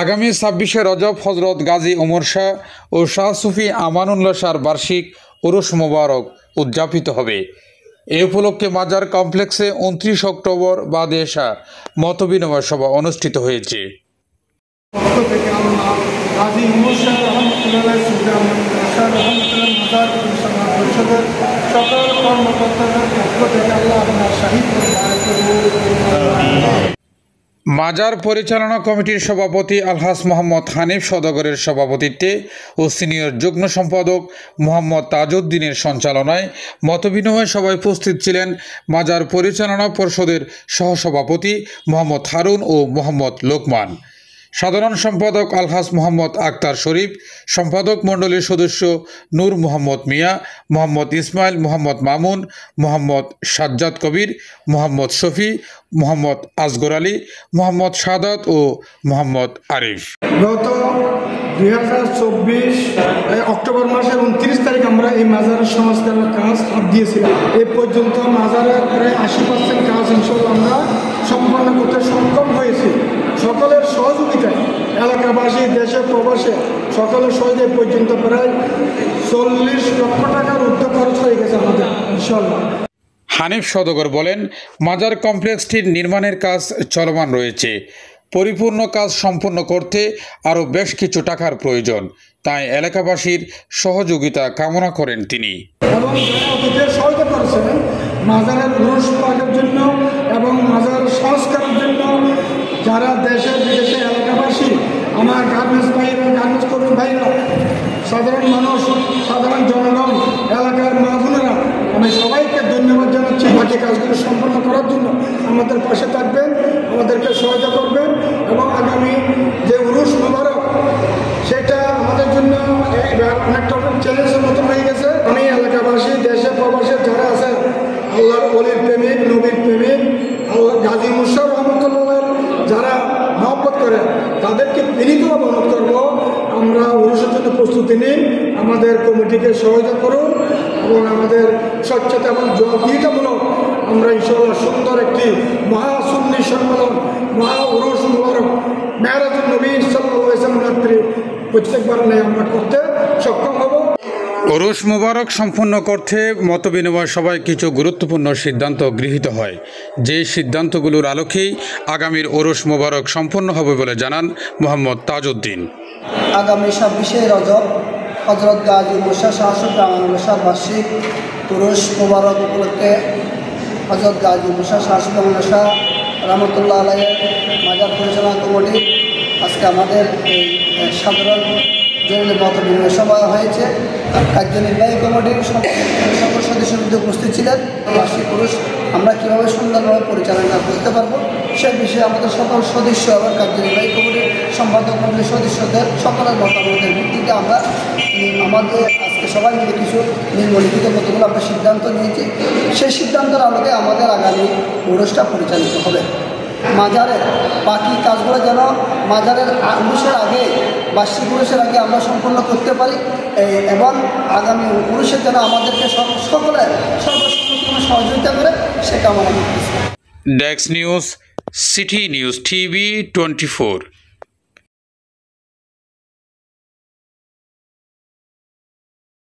আগামী ২৬শে রজব হজরত গাজী ওমর শাহ ও শাহ সুফি আমানুল্লাহ শাহর বার্ষিক উরুস মোবারক উদযাপিত হবে। এ উপলক্ষে মাজার কমপ্লেক্সে ২৯ অক্টোবর বাদে শাহ মতবিনিময় সভা অনুষ্ঠিত হয়েছে। মাজার পরিচালনা কমিটির সভাপতি আলহাজ মোহাম্মদ হানিফ সওদাগরের সভাপতিত্বে ও সিনিয়র যুগ্ম সম্পাদক মোহাম্মদ তাজউদ্দিনের সঞ্চালনায় মতবিনিময় সভায় উপস্থিত ছিলেন মাজার পরিচালনা পর্ষদের সহসভাপতি মোহাম্মদ হারুন ও মোহাম্মদ লোকমান, সাধারণ সম্পাদক আলহাজ মোহাম্মদ আক্তার শরীফ, সম্পাদক মণ্ডলীর সদস্য নূর মোহাম্মদ মিয়া, মোহাম্মদ ইসমাইল, মোহাম্মদ মামুন, মোহাম্মদ সাজ্জাদ কবির, মোহাম্মদ শফি, মোহাম্মদ আসগর আলী, মোহাম্মদ সাদাত ও মোহাম্মদ আরিফ। গত 2024 অক্টোবর মাসের 29 তারিখ আমরা এই মাজারের সংস্কারের কাজ হাত দিয়েছিলাম। এই পর্যন্ত মাজারের প্রায় 80% কাজ ইনশাআল্লাহ আমরা সম্পন্ন করতে সক্ষম হয়েছি। সকলের সহযোগিতায় এলাকাবাসী, দেশে প্রবাসে সকলের সহযোগিতা পর্যন্ত প্রায় 40 লক্ষ টাকার ঊর্ধ্বে খরচ হয়ে গেছে আমাদের ইনশাআল্লাহ। হানিফ সওদাগর বলেন, মাজার কমপ্লেক্সটির নির্মাণের কাজ চলমান রয়েছে। পরিপূর্ণ কাজ সম্পন্ন করতে আরও বেশ কিছু টাকার প্রয়োজন, তাই এলাকাবাসীর সহযোগিতা কামনা করেন তিনি। এবং সহায়তা করেছেন মাজারের উরুস পাকের জন্য এবং মাজার সংস্কারের জন্য যারা দেশে বিদেশে এলাকাবাসী, আমার গার্মেন্টস ভাইরা, গার্মেন্টস কর্মী ভাইরা, সাধারণ মানুষ, সাধারণ জনগণ, এলাকার মা বোনেরা, আমি সবাইকে ধন্যবাদ জানাচ্ছি। বাকি কাজগুলো সম্পন্ন করার জন্য আমাদের পাশে থাকবেন, আমাদেরকে সহায়তা করবেন এবং আগামী যে উরুস মোবারক সেটা আমাদের জন্য অনেকটা চ্যালেঞ্জের মতো হয়ে গেছে। আমি এলাকাবাসী, দেশে প্রবাসে যারা আছে, আল্লাহর ওলির প্রেমিক, নবীর প্রেমিক, আল্লাহ গাজী মুশাররফ রহমতুল্লাহ যারা মহব্বত করে তাদেরকে বিনীতভাবে অনুরোধ করবো, আমরা উরুসের জন্য প্রস্তুতি নিই, আমাদের কমিটিকে সহায়তা করুন এবং আমাদের স্বচ্ছতা এবং জবাবদিহিতামূলক আমরা ইনশাআল্লাহ সুন্দর একটি মহাসুন্নি সম্মেলন, মহা উরুস মুবারক মেরাজুন নবী সাল্লাল্লাহু আলাইহি ওয়াসাল্লাম রাত্রি প্রত্যেকবার নেই আমরা করতে সক্ষম হব। উরুস মুবারক সম্পন্ন করতে মতবিনিময় সভায় কিছু গুরুত্বপূর্ণ সিদ্ধান্ত গৃহীত হয়। যে সিদ্ধান্তগুলোর আলোকেই আগামীর উরুস মুবারক সম্পন্ন হবে বলে জানান মোহাম্মদ তাজউদ্দিন। আগামী ২৬শে রজব হজরত গাজী ওমর শাহ শাহ সুফি আমানুল্লাহ শাহর বার্ষিক উরুস মুবারক উপলক্ষে হজরত গাজী ওমর শাহ শাহ সুফি আমানুল্লাহ শাহ রহমতুল্লাহ আলাইহির মাজার পরিচালনা কমিটি আজকে আমাদের এই সাধারণ জরুরি মতবিনিময় সভা হয়েছে। কার্যনির্বাহী কমিটির সকল সদস্যদের উপস্থিত ছিলেন। বার্ষিক উরুস আমরা কীভাবে সুন্দরভাবে পরিচালনা করতে পারবো সে বিষয়ে আমাদের সকল সদস্য এবং কার্যনির্বাহী কমিটির সম্পাদক মণ্ডলীর সদস্যদের সকলের মতামতের ভিত্তিতে আমরা আমাদের আজকে সবাই মিলে কিছু নিম্নলিখিত কতগুলো আমরা সিদ্ধান্ত নিয়েছি। সেই সিদ্ধান্তের আলোকে আমাদের আগামী উরুসটা পরিচালিত হবে। মাজারের বাকি কাজগুলো যেন মাজারের উরুসের আগে, বার্ষিক উরুসের আগে আমরা সম্পন্ন করতে পারি এবং আগামী উরুসের যেন আমাদেরকে সকলের সর্বসম্মতিক্রমে সহযোগিতা করে সে কামনা করতেছি। Desk news, city news TV 24।